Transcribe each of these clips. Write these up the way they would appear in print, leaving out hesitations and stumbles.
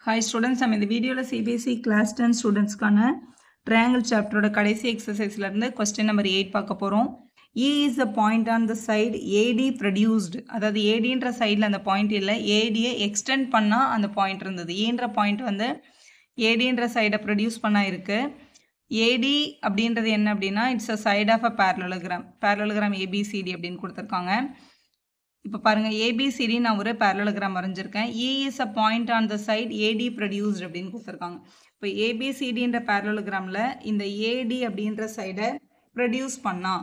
Hi students, நம்ம இந்த வீடியோல CBSE class 10 ஸ்டூடெண்ட்ஸ்க்கான triangle chapterோட கடைசி எக்ஸசைஸ்ல இருந்து question number 8 பார்க்க போறோம். E is a point on the side AD produced. அதாவது ADன்ற சைடுல அந்த பாயிண்ட் இல்ல, ADயை எக்ஸ்டெண்ட் பண்ணா அந்த பாயிண்ட் இருந்தது. Eன்ற பாயிண்ட் வந்து ADன்ற சைடை ப்ரொடியூஸ் பண்ணா இருக்கு. AD அப்படின்றது என்ன அப்படின்னா it's a side of a parallelogram. parallelogram ABCD அப்படின்னு கொடுத்துருக்காங்க. இப்போ பாருங்க ABCD நான் ஒரு parallelogram வரைஞ்சிருக்கேன். E is a point on the side AD produced அப்படின்னு கொடுத்துருக்காங்க. இப்போ ABCDன்ற parallelogramல இந்த AD அப்படின்ற சைடை ப்ரொடியூஸ் பண்ணா,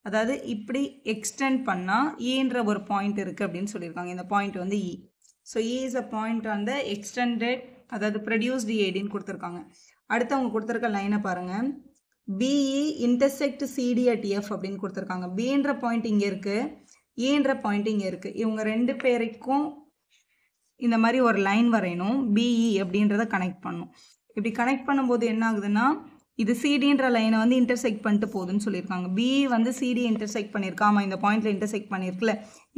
அதாவது இப்படி எக்ஸ்டெண்ட் பண்ணா Eன்ற ஒரு பாயிண்ட் இருக்கு அப்படின்னு சொல்லியிருக்காங்க. இந்த பாயிண்ட் வந்து E. So E is a point on the extended, அதாவது produced ADன்னு கொடுத்துருக்காங்க. அடுத்து அவங்க கொடுத்துருக்க லைனை பாருங்க. BE intersect CD at F அப்படின்னு கொடுத்துருக்காங்க. Bன்ற பாயிண்ட் இங்கே இருக்கு, ஏன்ற பாயிண்ட் இங்கே இருக்குது. இவங்க ரெண்டு பேருக்கும் இந்த மாதிரி ஒரு லைன் வரையணும். பிஇ அப்படின்றத கனெக்ட் பண்ணணும். இப்படி கனெக்ட் பண்ணும்போது என்ன ஆகுதுன்னா இது சிடின்ற லைனை வந்து இன்டர்செக்ட் பண்ணிட்டு போகுதுன்னு சொல்லியிருக்காங்க. பிஇ வந்து சிடி இன்டர்செக்ட் பண்ணியிருக்கா, ஆமாம் இந்த பாயிண்ட்டில் இன்டர்செக்ட் பண்ணியிருக்குல்ல,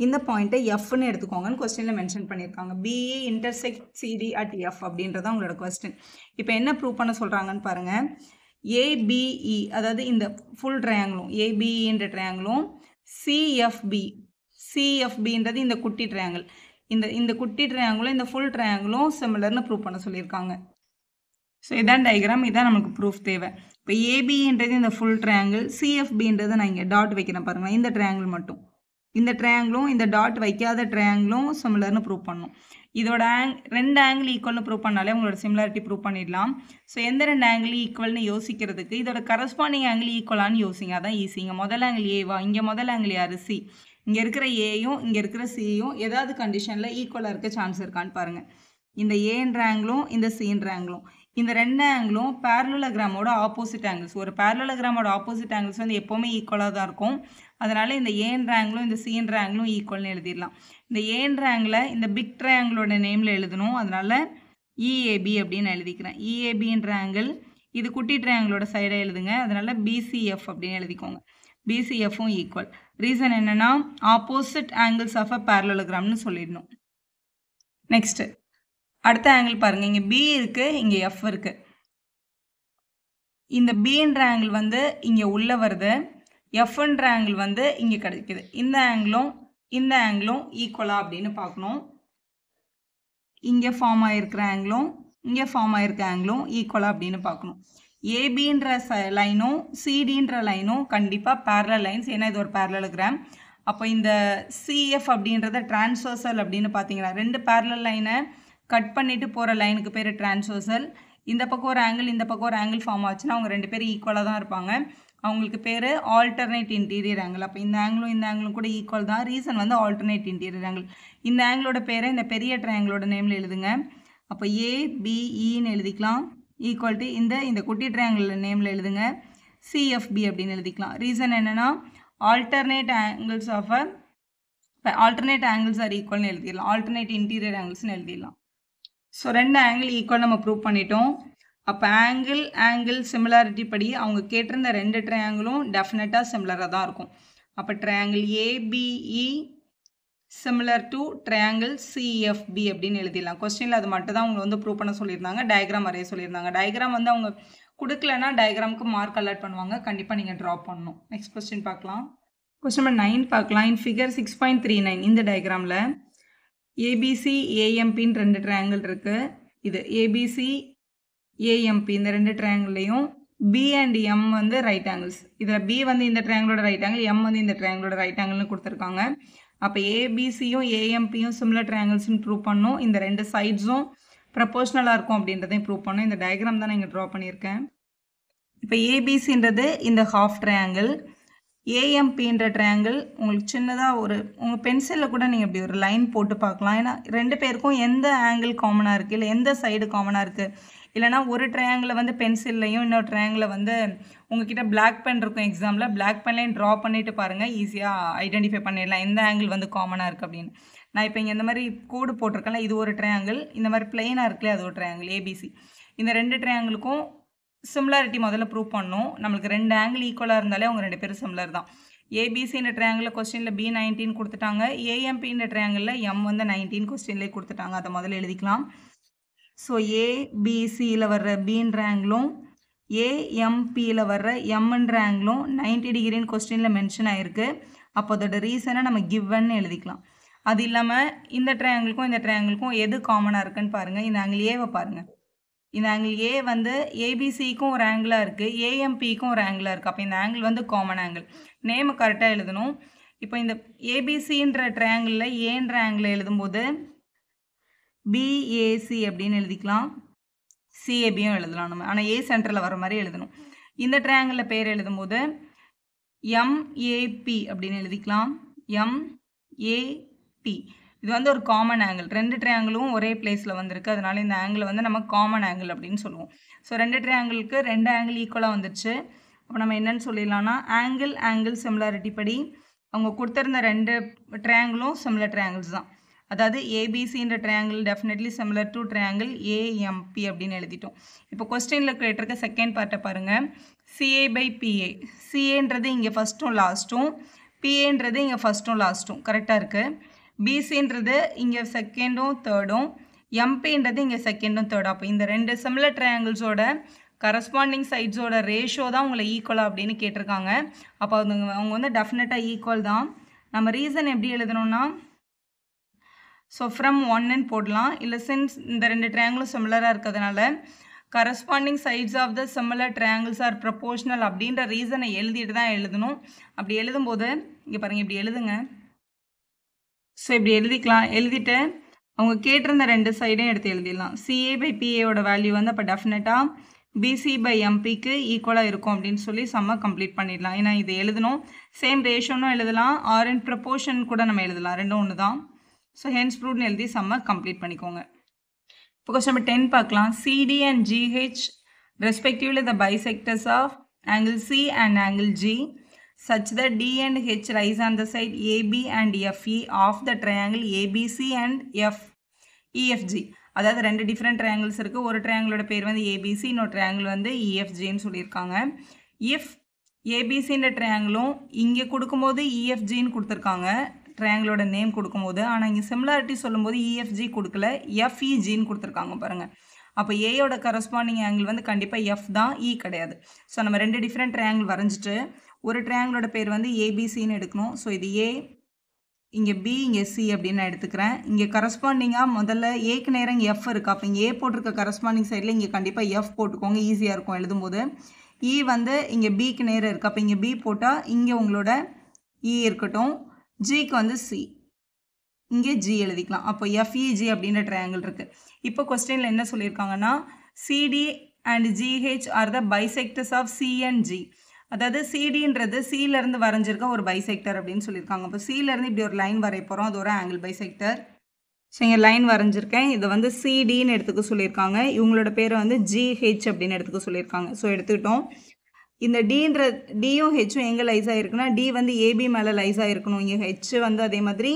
இந்த பாயிண்ட்டை எஃப்னு எடுத்துக்கோங்கன்னு கொஸ்டினில் மென்ஷன் பண்ணியிருக்காங்க. BE intersect CD at F அப்படின்றத உங்களோட கொஸ்டின். இப்போ என்ன ப்ரூவ் பண்ண சொல்கிறாங்கன்னு பாருங்கள். ஏபிஇ அதாவது இந்த ஃபுல் ட்ரையாங்கிளும் ஏபிஇன்ற ட்ரையாங்கிளும் சிஎஃபின்றது இந்த குட்டி ட்ரையாங்கிள், இந்த குட்டி ட்ரையாங்கிளும் இந்த ஃபுல் ட்ரையாங்கிளும் சிமிலர்னு ப்ரூவ் பண்ண சொல்லியிருக்காங்க. ஸோ இதான் டயக்ராம், இதான் நமக்கு ப்ரூஃப் தேவை. இப்போ ஏபின்றது இந்த ஃபுல் ட்ரையாங்கிள், சிஎஃபின்றது நான் இங்கே டாட் வைக்கிறேன் பாருங்கள், இந்த ட்ரையாங்கிள் மட்டும், இந்த ட்ரையாங்கிளும் இந்த டாட் வைக்காத ட்ரையாங்கிளும் சிமிலர்னு ப்ரூவ் பண்ணணும். இதோட ரெண்டு ஆங்கிள் ஈக்குவல்னு ப்ரூவ் பண்ணாலே உங்களோட சிமிலாரிட்டி ப்ரூவ் பண்ணிடலாம். ஸோ எந்த ரெண்டு ஆங்கிள் ஈக்குவல்னு யோசிக்கிறதுக்கு இதோட கரஸ்பாண்டிங் ஆங்கிள் ஈக்குவலான்னு யோசிங்க, அதான் ஈஸிங்க. முதல் ஆங்கிள் ஏவா, இங்கே முதல் ஆங்கிள் யார் சி, இங்கே இருக்கிற ஏயும் இங்கே இருக்கிற சியும் ஏதாவது கண்டிஷனில் ஈக்குவலாக இருக்க சான்ஸ் இருக்கான்னு பாருங்கள். இந்த ஏன்ற ஆங்கிளும் இந்த சின்ற ஆங்கிளும், இந்த ரெண்டு ஆங்கிளும் பேரலோகிராமோட ஆப்போசிட் ஆங்கிள்ஸ். ஒரு பேரலோகிராமோட ஆப்போசிட் ஆங்கிள்ஸ் வந்து எப்போவுமே ஈக்குவலாக தான் இருக்கும். அதனால் இந்த ஏன்ற ஆங்கிளும் இந்த சின்ற ஆங்கிளும் ஈக்குவல்னு எழுதிடலாம். இந்த ஏன்ற ஆங்கிளை இந்த பிக் ட்ரையாங்கிளோட நேமில் எழுதணும், அதனால் இஏபி அப்படின்னு எழுதிக்கிறேன். இஏபின்ற ஆங்கிள் இது குட்டி ட்ரையாங்கிளோட சைடை எழுதுங்க, அதனால் பிசிஎஃப் அப்படின்னு எழுதிக்கோங்க. பிசிஎஃப்பும் ஈக்குவல். ரீசன் என்னென்னா ஆப்போசிட் ஆங்கிள்ஸ் ஆஃப் அ பேரலோகிராம்னு சொல்லிடணும். நெக்ஸ்ட்டு அடுத்த ஆங்கிள் பாருங்கள், இங்கே பி இருக்குது, இங்கே எஃப் இருக்குது. இந்த பின்ற ஆங்கிள் வந்து இங்கே உள்ளே வருது, எஃப்ன்ற ஆங்கிள் வந்து இங்கே கிடைக்குது. இந்த ஆங்கிளும் ஈக்குவலா அப்படின்னு பார்க்கணும். இங்கே ஃபார்ம் ஆகிருக்கிற ஆங்கிளும் இங்கே ஃபார்ம் ஆகிருக்க ஆங்கிளும் ஈக்குவலா அப்படின்னு பார்க்கணும். ஏபின்ற லைனும் சிடின்ற லைனும் கண்டிப்பாக பேரலல் லைன்ஸ், ஏன்னா இது ஒரு பேரலோகிராம். அப்போ இந்த சிஎஃப் அப்படின்றத டிரான்ஸ்வர்சல் அப்படின்னு பார்த்தீங்கன்னா ரெண்டு பேரலல் லைனை கட் பண்ணிட்டு போகிற லைனுக்கு பேர் டிரான்ஸ்வர்சல். இந்த பக்கம் ஒரு ஆங்கிள் இந்த பக்கம் ஒரு ஆங்கிள் ஃபார்ம் ஆச்சுன்னா அவங்க ரெண்டு பேரும் ஈக்குவலாக தான் இருப்பாங்க, அவங்களுக்கு பேர் ஆல்டர்னேட் இன்டீரியர் ஆங்கிள். அப்போ இந்த ஆங்கிளும் கூட ஈக்குவல் தான். ரீசன் வந்து ஆல்டர்னேட் இன்டீரியர் ஆங்கிள். இந்த ஆங்கிளோட பேரை இந்த பெரிய ட்ரையாங்கிளோட நேமில் எழுதுங்க. அப்போ ஏபிஇன்னு எழுதிக்கலாம், ஈக்குவல் டு இந்த குட்டி ட்ரையாங்கிள் நேமில் எழுதுங்க, சிஎஃப்பி அப்படின்னு எழுதிக்கலாம். ரீசன் என்னென்னா ஆல்டர்னேட் ஆங்கிள்ஸ் ஆர் ஈக்குவல்னு எழுதிடலாம், ஆல்டர்னேட் இன்டீரியர் ஆங்கிள்ஸ்னு எழுதிடலாம். ஸோ ரெண்டு ஆங்கிள் ஈக்குவல் நம்ம ப்ரூவ் பண்ணிட்டோம். அப்போ ஆங்கிள் சிமிலாரிட்டி படி அவங்க கேட்டிருந்த ரெண்டு ட்ரையாங்கிளும் டெஃபினட்டாக சிமிலராக தான் இருக்கும். அப்போ triangle ABE similar to triangle CFP அப்படின்னு எழுதிடலாம். கொஸ்டினில் அது மட்டும் தான் அவங்க வந்து ப்ரூவ் பண்ண சொல்லியிருந்தாங்க, டயக்ராம் வரைய சொல்லியிருந்தாங்க. டயக்ராம் வந்து அவங்க கொடுக்கலன்னா டயக்ராமுக்கு மார்க் அலாட் பண்ணுவாங்க, கண்டிப்பாக நீங்கள் ட்ரா பண்ணணும். நெக்ஸ்ட் கொஸ்டின் பார்க்கலாம். கொஸ்டின் நம்பர் 9 பார்க்கலாம். இன் ஃபிகர் 6.39 இந்த டயக்ராமில் ஏபிசி ஏஎம்பின்னு ரெண்டு ட்ரையாங்கிள் இருக்குது. இது ஏபிசி ஏஎம்பி இந்த ரெண்டு ட்ரையாங்கிள்லையும் பி அண்ட் எம் வந்து ரைட் ஆங்கிள்ஸ். இதில் பி வந்து இந்த ட்ரையாங்கிளோட ரைட் ஆங்கிள், எம் வந்து இந்த ட்ரையாங்கிளோட ரைட் ஆங்கிள்னு கொடுத்துருக்காங்க. அப்போ ஏபிசியும் ஏஎம்பியும் சிமிலர் ட்ரையாங்கிள்ஸ்னு ப்ரூவ் பண்ணணும். இந்த ரெண்டு சைட்ஸும் ப்ரப்போர்ஷனலாக இருக்கும் அப்படின்றதையும் ப்ரூவ் பண்ணணும். இந்த டயக்ராம் தான் நான் இங்கே ட்ரா பண்ணியிருக்கேன். இப்போ ஏபிசின்றது இந்த ஹாஃப் ட்ரையாங்கிள், ஏஎம்பின்ற ட்ரையாங்கிள் உங்களுக்கு சின்னதாக உங்கள் பென்சிலில் கூட நீங்கள் இப்படி ஒரு லைன் போட்டு பார்க்கலாம். ஏன்னா ரெண்டு பேருக்கும் எந்த ஆங்கிள் காமனாக இருக்குது, இல்லை எந்த சைடு காமனாக இருக்குது, இல்லைனா ஒரு ட்ரையாங்கிளை வந்து பென்சில்லையும் இன்னொரு ட்ரையாங்கிளை வந்து உங்ககிட்ட பிளாக் பென் இருக்கும் எக்ஸாமில், பிளாக் பென்லையும் ட்ரா பண்ணிவிட்டு பாருங்கள், ஈஸியாக ஐடென்டிஃபை பண்ணிடலாம் எந்த ஆங்கிள் வந்து காமனாக இருக்குது அப்படின்னு. நான் இப்போ இங்கே இந்த மாதிரி கோடு போட்டிருக்கேன்ல, இது ஒரு ட்ரையாங்கிள், இந்த மாதிரி பிளெயினாக இருக்குல்ல அது ஒரு ட்ரையாங்கிள் ஏபிசி. இந்த ரெண்டு ட்ரையாங்கிளுக்கும் சிமிலாரிட்டி முதல்ல ப்ரூவ் பண்ணணும். நம்மளுக்கு ரெண்டு ஆங்கிள் ஈக்குவலாக இருந்தாலே அவங்க ரெண்டு பேரும் சிமிலர் தான். ஏபிசின்ற ட்ரையாங்கிளில் கொஸ்டினில் B19 கொடுத்துட்டாங்க, ஏஎம்பின்ற ட்ரையாங்கிளில் எம் வந்து 19 கொஸ்டின்லேயே கொடுத்துட்டாங்க, அதை முதல்ல எழுதிக்கலாம். ஸோ ஏபிசியில் வர்ற பீன்ற ஆங்கிளும் ஏஎம்பியில் வர்ற எம்ன்ற ஆங்கிளும் 90 டிகிரின்னு கொஸ்டினில் மென்ஷன் ஆகிருக்கு. அப்போ அதோட ரீசனை நம்ம கிவன்னு எழுதிக்கலாம். அது இல்லாமல் இந்த ட்ரையாங்கிளுக்கும் இந்த ட்ரையாங்கிளுக்கும் எது காமனாக இருக்குன்னு பாருங்கள். இந்த ஆங்கிள் ஏவை பாருங்கள். இந்த ஆங்கிள் ஏ வந்து ஏபிசிக்கும் ஒரு ஆங்கிளாக இருக்குது, ஏஎம்பிக்கும் ஒரு ஆங்கிளாக இருக்குது. அப்போ இந்த ஆங்கிள் வந்து காமன் ஆங்கிள். நேமை கரெக்டாக எழுதணும். இப்போ இந்த ஏபிசின்ற ட்ரையாங்கிளில் ஏன்ற ஆங்கிளை எழுதும்போது பிஏசி அப்படின்னு எழுதிக்கலாம், சிஏபியும் எழுதலாம் நம்ம. ஆனால் ஏ சென்டரில் வர மாதிரி எழுதணும். இந்த ட்ரையாங்கிளில் பேர் எழுதும்போது எம்ஏபி அப்படின்னு எழுதிக்கலாம், எம்ஏபி. இது வந்து ஒரு காமன் ஆங்கிள். ரெண்டு ட்ரையாங்கிளும் ஒரே பிளேஸில் வந்திருக்கு, அதனால இந்த ஆங்கிள் வந்து நம்ம காமன் ஆங்கிள் அப்படின்னு சொல்லுவோம். ஸோ ரெண்டு ட்ரையாங்கிளுக்கு ரெண்டு ஆங்கிள் ஈக்குவலாக வந்துடுச்சு. அப்போ நம்ம என்னென்னு சொல்லிடலாம்னா ஆங்கிள் சிமிலாரிட்டி படி அவங்க கொடுத்துருந்த ரெண்டு ட்ரையாங்கிளும் சிமிலர் ட்ரையாங்கிள்ஸ் தான். அதாவது ஏபிசின்ற triangle definitely similar to triangle AMP அப்படின்னு எழுதிட்டோம். இப்போ கொஸ்டினில் கேட்டிருக்க செகண்ட் பார்ட்டை பாருங்கள். CA by BA. சிஏன்றது இங்கே ஃபஸ்ட்டும் லாஸ்ட்டும், பிஏன்றது இங்கே ஃபஸ்ட்டும் லாஸ்ட்டும் கரெக்டாக இருக்குது. பிசின்றது இங்கே செகண்டும் தேர்டும், எம்பின்றது இங்கே செகண்டும் தேர்டும். அப்போ இந்த ரெண்டு சிமிலர் ட்ரையாங்கிள்ஸோட கரஸ்பாண்டிங் சைட்ஸோட ரேஷியோ தான் உங்களை ஈக்குவலாக அப்படின்னு கேட்டிருக்காங்க. அப்போ அவங்க வந்து டெஃபினட்டாக ஈக்குவல் தான். நம்ம ரீசன் எப்படி எழுதணும்னா ஸோ ஃப்ரம் ஒன்னு போடலாம். இல்லை சின்ஸ் இந்த ரெண்டு ட்ரையாங்கிளும் சிமிலராக இருக்கிறதுனால corresponding sides of the similar triangles are proportional அப்படின்ற ரீசனை எழுதிட்டு தான் எழுதணும். அப்படி எழுதும்போது இங்கே பாருங்கள், இப்படி எழுதுங்க. ஸோ இப்படி எழுதிக்கலாம். எழுதிட்டு அவங்க கேட்டிருந்த ரெண்டு சைடையும் எடுத்து எழுதிடலாம். சிஏ பை பிஏயோட வேல்யூ வந்து அப்போ டெஃபினட்டாக பிசி பை எம்பிக்கு ஈக்குவலாக இருக்கும் அப்படின்னு சொல்லி சம்மை கம்ப்ளீட் பண்ணிடலாம். ஏன்னா இது எழுதணும், சேம் ரேஷோன்னு எழுதலாம், ஆர் இன் ப்ரொபோர்ஷன் கூட நம்ம எழுதலாம், ரெண்டும் ஒன்று தான். ஸோ ஹென்ஸ் ப்ரூவ்னு எழுதி சம்மை கம்ப்ளீட் பண்ணிக்கோங்க. இப்போ கொஸ்டின் நம்பர் 10 பார்க்கலாம். CD and GH respectively the bisectors of angle C and angle G such that D and H rise on the side AB and FE of the triangle ABC and EFG. அதாவது ரெண்டு different triangles இருக்குது. ஒரு ட்ரையாங்கிளோட பேர் வந்து ABC, இன்னொரு triangle வந்து இஎஃப்ஜின்னு சொல்லியிருக்காங்க. If ஏபிசின்ற ட்ரையாங்கிளும் இங்கே கொடுக்கும்போது இஎஃப்ஜின்னு கொடுத்துருக்காங்க ட்ரையாங்கிளோட நேம் கொடுக்கும்போது, ஆனால் இங்கே சிமிலாரிட்டி சொல்லும்போது இஎஃப்ஜி கொடுக்கல, எஃப்இஜின்னு கொடுத்துருக்காங்க பாருங்கள். அப்போ ஏயோட கரஸ்பாண்டிங் ஆங்கிள் வந்து கண்டிப்பாக எஃப் தான், இ கிடையாது. ஸோ நம்ம ரெண்டு டிஃப்ரெண்ட் ட்ரையாங்கிள் வரைஞ்சிட்டு ஒரு ட்ரையாங்கிளோட பேர் வந்து ஏபிசின்னு எடுக்கணும். ஸோ இது ஏ, இங்கே பி, இங்கே சி அப்படின்னு நான் எடுத்துக்கிறேன். இங்கே கரஸ்பாண்டிங்காக முதல்ல ஏக்கு நேரம் எஃப் இருக்குது. அப்போ இங்கே ஏ போட்டிருக்க கரஸ்பாண்டிங் சைடில் இங்கே கண்டிப்பாக எஃப் போட்டுக்கோங்க, ஈஸியாக இருக்கும் எழுதும்போது. இ வந்து இங்கே பிக்கு நேரம் இருக்குது. அப்போ இங்கே பி போட்டால் இங்கே உங்களோட இ இருக்கட்டும், ஜிக்கு வந்து சி, இங்கே ஜி எழுதிக்கலாம். அப்போ எஃப்இஜி அப்படின்ற ட்ரையாங்கிள் இருக்குது. இப்போ கொஸ்டினில் என்ன சொல்லியிருக்காங்கன்னா CD and GH are the bisectors of C and G. அதாவது சிடின்றது சியிலேருந்து வரைஞ்சிருக்க ஒரு பைசெக்டர் அப்படின்னு சொல்லியிருக்காங்க. அப்போ சியிலேருந்து இப்படி ஒரு லைன் வரைய போகிறோம், அது ஒரு ஆங்கிள் பைசெக்டர். ஸோ இங்கே லைன் வரைஞ்சிருக்கேன், இதை வந்து சிடின்னு எடுத்துக்க சொல்லியிருக்காங்க. இவங்களோட பேரை வந்து ஜிஹெச் அப்படின்னு எடுத்துக்க சொல்லியிருக்காங்க. ஸோ எடுத்துக்கிட்டோம். இந்த டின்ற டியும் ஹெச்சும் எங்கே லைஸ் ஆகிருக்குன்னா டி வந்து ஏபி மேலே லைஸ் ஆகிருக்கணும், இங்கே ஹெச் வந்து அதே மாதிரி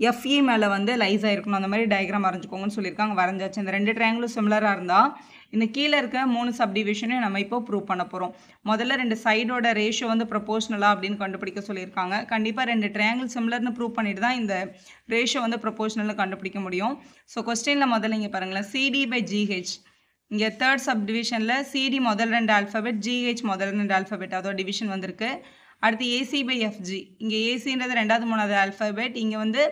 எஃப்இ மேலே வந்து லைஸ் ஆகிருக்கணும். அந்த மாதிரி டயக்ராம் வரைஞ்சிக்கோங்கன்னு சொல்லியிருக்காங்க. வரைஞ்சாச்சு. இந்த ரெண்டு ட்ரையாங்கிளும் சிமிலராக இருந்தால் இந்த கீழே இருக்க 3 சப்டிவிஷனையும் நம்ம இப்போ ப்ரூவ் பண்ண போகிறோம். முதல்ல ரெண்டு சைடோட ரேஷியோ வந்து ப்ரொபோஷனலாக அப்படின்னு கண்டுபிடிக்க சொல்லியிருக்காங்க. கண்டிப்பாக ரெண்டு ட்ரையாங்கிள் சிமிலர்னு ப்ரூவ் பண்ணிட்டு தான் இந்த ரேஷியோ வந்து ப்ரொபோஷனல்னு கண்டுபிடிக்க முடியும். ஸோ கொஸ்டினில் முதல்ல இங்கே பாருங்களேன், சிடி பை ஜிஹெச். இங்கே தேர்ட் சப்டிவிஷனில் சிடி முதல் ரெண்டு ஆல்ஃபபெட், ஜிஹெச் முதல் ரெண்டு ஆல்ஃபபெட், அதோட டிவிஷன் வந்திருக்கு. அடுத்து ஏசி பை எஃப்ஜி. இங்கே ஏசின்றது ரெண்டாவது மூணாவது ஆல்ஃபபெட், இங்கே வந்து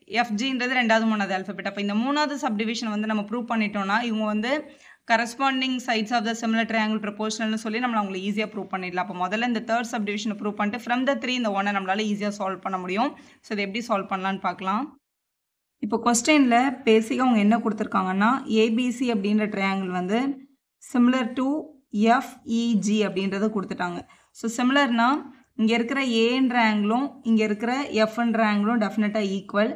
எஃப்ஜின்றது ரெண்டாவது மூணாவது ஆல்ஃபபெட். அப்போ இந்த மூணாவது சப்டிவிஷன் வந்து நம்ம ப்ரூவ் பண்ணிட்டோம்னா இவங்க வந்து corresponding sides of the similar triangle ப்ரொபோஷனல்னு சொல்லி நம்மளை அவங்களை ஈஸியாக ப்ரூவ் பண்ணிடலாம். அப்போ முதல்ல இந்த தேர்ட் சப்டிவிஷனை ப்ரூவ் பண்ணிட்டு ஃப்ரம் த 3 இந்த 1 நம்மளால் ஈஸியாக சால்வ் பண்ண முடியும். ஸோ இதை எப்படி சால்வ் பண்ணலான்னு பார்க்கலாம். இப்போ கொஸ்டினில் பேசிக்காக அவங்க என்ன கொடுத்துருக்காங்கன்னா ஏபிசி அப்படின்ற ட்ரையாங்கிள் வந்து சிமிலர் டு எஃப்இஜி அப்படின்றத கொடுத்துட்டாங்க. ஸோ சிமிலர்னா இங்கே இருக்கிற ஏன்ற ஆங்கிளும் இங்கே இருக்கிற எஃப்ன்ற ஆங்கிளும் டெஃபினட்டாக ஈக்குவல்,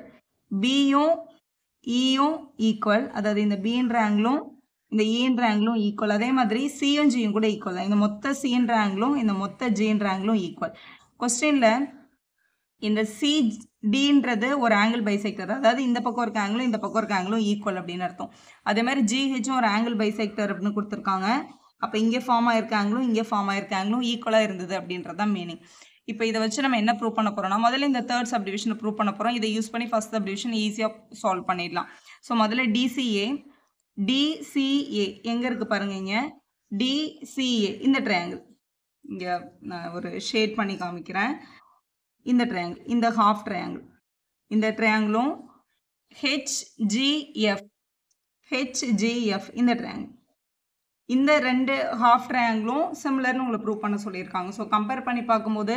பியும் இயும் ஈக்குவல், அதாவது இந்த பின்ற ஆங்கிளும் இந்த ஈன்ற ஆங்கிளும் ஈக்குவல். அதே மாதிரி சியும் ஜியும் கூட ஈக்குவல் தான். இந்த மொத்த சின்ற ஆங்கிளும் இந்த மொத்த ஜின்ற ஆங்கிளும் ஈக்குவல். கொஸ்டினில் இந்த சிடின்றது ஒரு ஆங்கிள் பைசெக்டர், அதாவது இந்த பக்கம் இருக்க ஆங்கிளும் இந்த பக்கம் இருக்க ஆங்கிளும் ஈக்குவல் அப்படின்னு அர்த்தம். அதே மாதிரி ஜிஹெச்சும் ஒரு ஆங்கிள் பைசெக்டர் அப்படின்னு கொடுத்துருக்காங்க. அப்போ இங்கே ஃபார்ம் ஆயிருக்க ஆங்கிளும் இங்கே ஃபார்ம் ஆயிருக்க ஆங்கிளும் ஈக்குவலாக இருந்தது அப்படின்றது தான் மீனிங். இப்போ இதை வச்சு நம்ம என்ன ப்ரூவ் பண்ண போகிறோம்னா முதல்ல இந்த தேர்ட் சப்டிவிஷனை ப்ரூவ் பண்ண போகிறோம். இதை யூஸ் பண்ணி ஃபர்ஸ்ட் சப்டிவிஷன் ஈஸியாக சால்வ் பண்ணிடலாம். ஸோ முதல்ல டிசிஏ DCA எங்கே இருக்குது பாருங்க, இங்கே DCA இந்த ட்ரையாங்கிள், இங்கே நான் ஒரு ஷேட் பண்ணி காமிக்கிறேன். இந்த ட்ரையாங்கிள், இந்த ஹாஃப் ட்ரையாங்கிள், இந்த ட்ரையாங்கிளும் HGF இந்த ட்ரையாங்கிள், இந்த ரெண்டு ஹாஃப் ட்ரையாங்கிளும் சிமிலர்னு உங்களை ப்ரூவ் பண்ண சொல்லியிருக்காங்க. ஸோ கம்பேர் பண்ணி பார்க்கும்போது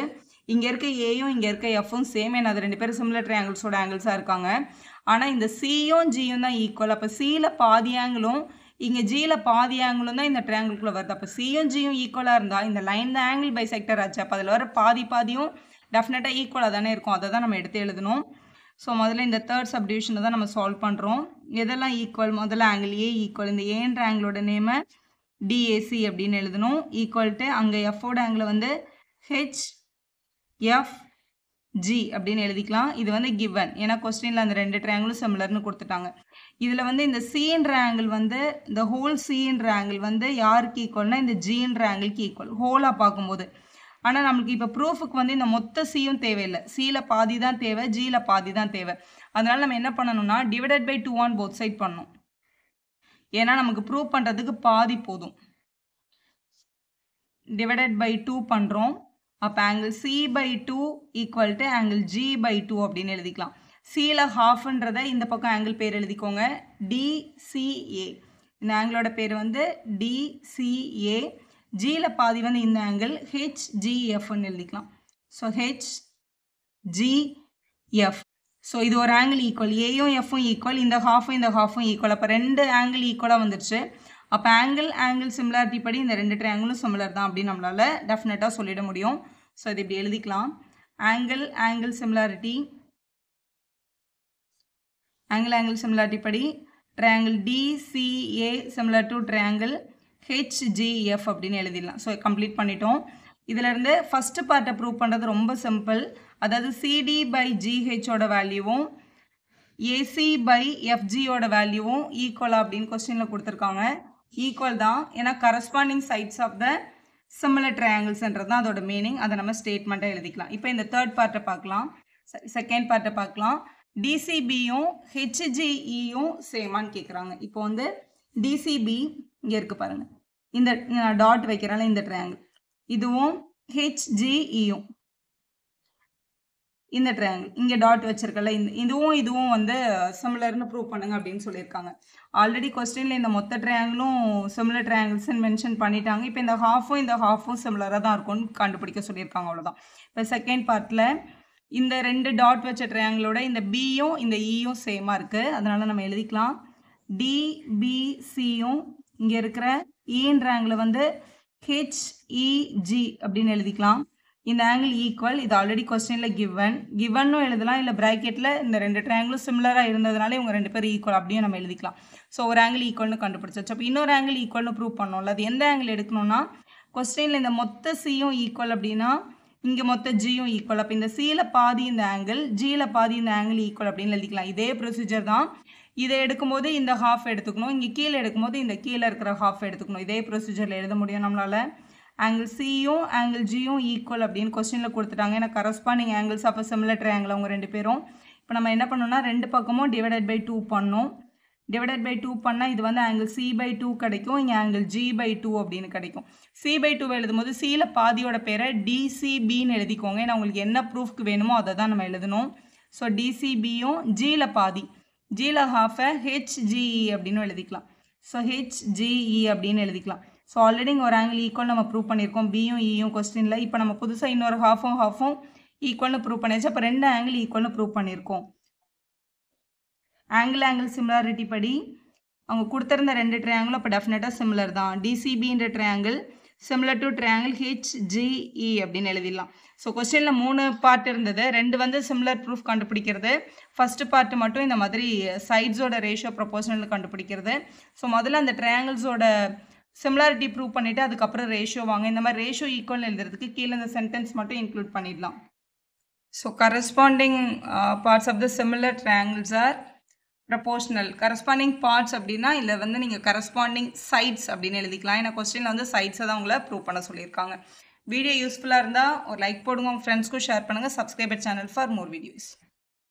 இங்கே இருக்க ஏயும் இங்கே இருக்க எஃப்பும் சேம், ஏன்னா அது ரெண்டு பேரும் சிமிலர் ட்ரையாங்கிள்ஸோட ஆங்கிள்ஸாக இருக்காங்க. ஆனால் இந்த சியும் ஜியும் தான் ஈக்குவல். அப்போ சியில் பாதி ஆங்கிளும் இங்கே ஜியில் பாதி ஆங்கிளும் தான் இந்த ட்ரையாங்கிள்குள்ளே வருது. அப்போ சியும் ஜியும் ஈக்குவலாக இருந்தால் இந்த லைன் தான் ஆங்கிள் பைசெக்டர் ஆச்சு. அப்போ அதில் வர பாதி பாதியும் டெஃபினட்டாக ஈக்குவலாக தானே இருக்கும். அதை தான் நம்ம எடுத்து எழுதணும். ஸோ முதல்ல இந்த தேர்ட் சப்டிவிஷனை தான் நம்ம சால்வ் பண்ணுறோம். எதெல்லாம் ஈக்குவல்? முதல்ல ஆங்கிள் ஏ ஈக்குவல், இந்த ஏன்ற ஆங்கிளோட நேமை DAC அப்படின்னு எழுதணும். ஈக்குவல் டு அங்கே எஃபோட ஆங்கிள் வந்து HFG அப்படின்னு எழுதிக்கலாம். இது வந்து கிவன், ஏன்னா கொஸ்டினில் அந்த ரெண்டு ட்ரையாங்கிளும் சிமிலர்னு கொடுத்துட்டாங்க. இதில் வந்து இந்த சின்ற ஆங்கிள் வந்து இந்த ஹோல் சின்ற ஆங்கிள் வந்து யாருக்கு ஈக்குவல்னா இந்த ஜின்ற ஆங்கிளுக்கு ஈக்குவல் ஹோலாக பார்க்கும்போது. ஆனால் நம்மளுக்கு இப்போ ப்ரூஃபுக்கு வந்து இந்த மொத்த சியும் தேவையில்லை. சியில் பாதி தான் தேவை, ஜியில் பாதி தான் தேவை. அதனால் நம்ம என்ன பண்ணணும்னா divided by 2 on both side பண்ணணும். ஏன்னா நமக்கு ப்ரூவ் பண்ணுறதுக்கு பாதி போதும். டிவைடட் பை 2 பண்ணுறோம். அப்போ angle C/2 equal to angle G/2 அப்படின்னு எழுதிக்கலாம். சியில் ஹாஃப்ன்றதை இந்த பக்கம் ஆங்கிள் பேர் எழுதிக்கோங்க, DCA. இந்த ஆங்கிளோட பேர் வந்து DCA. ஜியில் பாதி வந்து இந்த ஆங்கிள் HGFன்னு எழுதிக்கலாம். So HGF. ஸோ இது ஒரு ஆங்கிள் ஈக்குவல், ஏயும் எஃப்பும் ஈக்குவல், இந்த ஹாஃபும் ஈக்குவல். அப்போ ரெண்டு ஆங்கிள் ஈக்குவலாக வந்துடுச்சு. அப்போ ஆங்கிள் சிமிலாரிட்டி படி இந்த ரெண்டு ட்ரையாங்கிளும் சிமிலர் தான் அப்படின்னு நம்மளால் டெஃபினட்டாக சொல்லிட முடியும். ஸோ இது இப்படி எழுதிக்கலாம். ஆங்கிள் சிமிலாரிட்டி படி triangle DCA similar to triangle HGF அப்படின்னு எழுதிடலாம். ஸோ கம்ப்ளீட் பண்ணிட்டோம். இதிலேருந்து ஃபஸ்ட்டு பார்ட்டை ப்ரூவ் பண்ணுறது ரொம்ப சிம்பிள். அதாவது CD/GHோட வேல்யூவும் AC/FGயோட வேல்யூவும் ஈக்குவலா அப்படின்னு கொஸ்டினில் கொடுத்துருக்காங்க. ஈக்குவல் தான், ஏன்னா கரஸ்பாண்டிங் சைட்ஸ் ஆஃப் த சிமிலர் ட்ரையாங்கிள்ஸ்ன்றது தான் அதோட மீனிங். அதை நம்ம ஸ்டேட்மெண்ட்டாக எழுதிக்கலாம். இப்போ இந்த தேர்ட் பார்ட்டை பார்க்கலாம், செகண்ட் பார்ட்டை பார்க்கலாம். DCBயும் HGEயும் சேமான்னு கேட்குறாங்க. இப்போ வந்து DCB இங்கே இருக்குது பாருங்கள், இந்த டாட் வைக்கிறால இந்த ட்ரையாங்கிள், இதுவும் HGEயும் இந்த ட்ரையாங்கிள் இங்கே டாட் வச்சிருக்கல, இதுவும் வந்து சிமிலர்னு ப்ரூவ் பண்ணுங்க அப்படின்னு சொல்லியிருக்காங்க. ஆல்ரெடி கொஸ்டினில் இந்த மொத்த ட்ரையாங்கிளும் சிமிலர் ட்ரையாங்கிள்ஸ்ன்னு மென்ஷன் பண்ணிட்டாங்க. இப்போ இந்த ஹாஃபும் சிமிலராக தான் இருக்கும்னு கண்டுபிடிக்க சொல்லியிருக்காங்க, அவ்வளோதான். இப்போ செகண்ட் பார்ட்டில் இந்த ரெண்டு டாட் வச்ச ட்ரையாங்கிளோட இந்த பியும் இந்த இயும் சேமாக இருக்குது. அதனால் நம்ம எழுதிக்கலாம் DBCயும் இங்கே இருக்கிற ஈன்ற ஆங்கிள் வந்து HEG அப்படின்னு எழுதிக்கலாம். இந்த ஆங்கிள் ஈக்குவல், இது ஆல்ரெடி கொஸ்டினில் கிவன்னும் எழுதலாம், இல்லை ப்ராக்கெட்டில் இந்த ரெண்டு ட்ரையாங்கிளும் சிமிலராக இருந்ததுனால இவங்க ரெண்டு பேரும் ஈக்குவல் அப்படியே நம்ம எழுதிக்கலாம். ஸோ ஒரு ஆங்கிள் ஈக்குவல்னு கண்டுபிடிச்சாச்சு. அப்போ இன்னொரு ஆங்கிள் ஈக்குவல்னு ப்ரூவ் பண்ணோம்ல, அது எந்த ஆங்கிள் எடுக்கணும்னா கொஸ்டினில் இந்த மொத்த சியும் ஈக்குவல் அப்படின்னா இங்கே மொத்த ஜியும் ஈக்குவல். அப்போ இந்த சியில் பாதி இந்த ஆங்கிள், ஜியில் பாதி இந்த ஆங்கிள் ஈக்குவல் அப்படின்னு எழுதிக்கலாம். இதே ப்ரொசீஜர் தான். இதை எடுக்கும்போது இந்த ஹாஃப் எடுத்துக்கணும், இங்கே கீழே எடுக்கும்போது இந்த கீழே இருக்கிற ஹாஃப் எடுத்துக்கணும். இதே ப்ரொசீஜரில் எழுத முடியும் நம்மளால். ஆங்கிள் சியும் ஆங்கிள் ஜியும் ஈக்குவல் அப்படின்னு கொஸ்டினில் கொடுத்துட்டாங்க. ஏன்னா கரஸ்பாண்டிங் ஆங்கிள்ஸ் அப்போ சிமிலர் ட்ரையாங்கிள் அவங்க ரெண்டு பேரும். இப்போ நம்ம என்ன பண்ணோம்னா ரெண்டு பக்கமும் டிவைடட் பை 2 பண்ணோம். டிவைடட் பை 2 பண்ணால் இது வந்து ஆங்கிள் C/2 கிடைக்கும், இங்கே ஆங்கிள் G/2 அப்படின்னு கிடைக்கும். C/2 எழுதும்போது சியில் பாதியோட பேரை DCBன்னு எழுதிக்கோங்க. ஏன்னா உங்களுக்கு என்ன ப்ரூஃப்க்கு வேணுமோ அதை தான் நம்ம எழுதணும். ஸோ DCBயும் ஜியில் பாதி, ஜியில் ஹாஃபை HGE அப்படின்னு எழுதிக்கலாம். ஸோ HGE அப்படின்னு எழுதிக்கலாம். ஸோ ஆல்ரெடி இங்கே ஒரு ஆங்கிள் ஈக்குவல் நம்ம ப்ரூவ் பண்ணியிருக்கோம், பியும் இயும் கொஸ்டினில். இப்போ நம்ம புதுசாக இன்னொரு ஹாஃபும் ஈக்குவல்னு ப்ரூவ் பண்ணியாச்சு. அப்போ ரெண்டு ஆங்கிள் ஈக்குவல்னு ப்ரூவ் பண்ணியிருக்கோம். ஆங்கிள் சிமிலாரிட்டி படி அவங்க கொடுத்துருந்த ரெண்டு ட்ரையாங்கிளும் அப்போ டெஃபினட்டாக சிமிலர் தான். DCBன்ற triangle similar to triangle HGE அப்படின்னு எழுதிடலாம். ஸோ கொஸ்டினில் 3 பார்ட் இருந்தது, 2 வந்து சிமிலர் ப்ரூஃப் கண்டுபிடிக்கிறது, ஃபஸ்ட்டு பார்ட்டு மட்டும் இந்த மாதிரி சைட்ஸோட ரேஷியோ ப்ரொபோஷனல் கண்டுபிடிக்கிறது. ஸோ முதல்ல அந்த ட்ரையாங்கிள்ஸோட சிமிலாரிட்டி ப்ரூவ் பண்ணிவிட்டு அதுக்கப்புறம் ரேஷியோ வாங்க. இந்த மாதிரி ரேஷியோ ஈக்குவல் எழுதுறதுக்கு கீழே இந்த சென்டென்ஸ் மட்டும் இன்க்ளூட் பண்ணிடலாம். So corresponding parts of the similar triangles are proportional. Corresponding parts அப்படின்னா இதில் வந்து நீங்கள் கரஸ்பாண்டிங் சைட்ஸ் அப்படின்னு எழுதிக்கலாம். ஏன்னா கொஸ்டினில் வந்து சைட்ஸை தான் உங்களை ப்ரூவ் பண்ண சொல்லியிருக்காங்க. வீடியோ யூஸ்ஃபுல்லாக இருந்தால் ஒரு லைக் போடுங்க, உங்கள் ஃப்ரெண்ட்ஸ்க்கும் ஷேர் பண்ணுங்கள். Subscriber channel for more videos.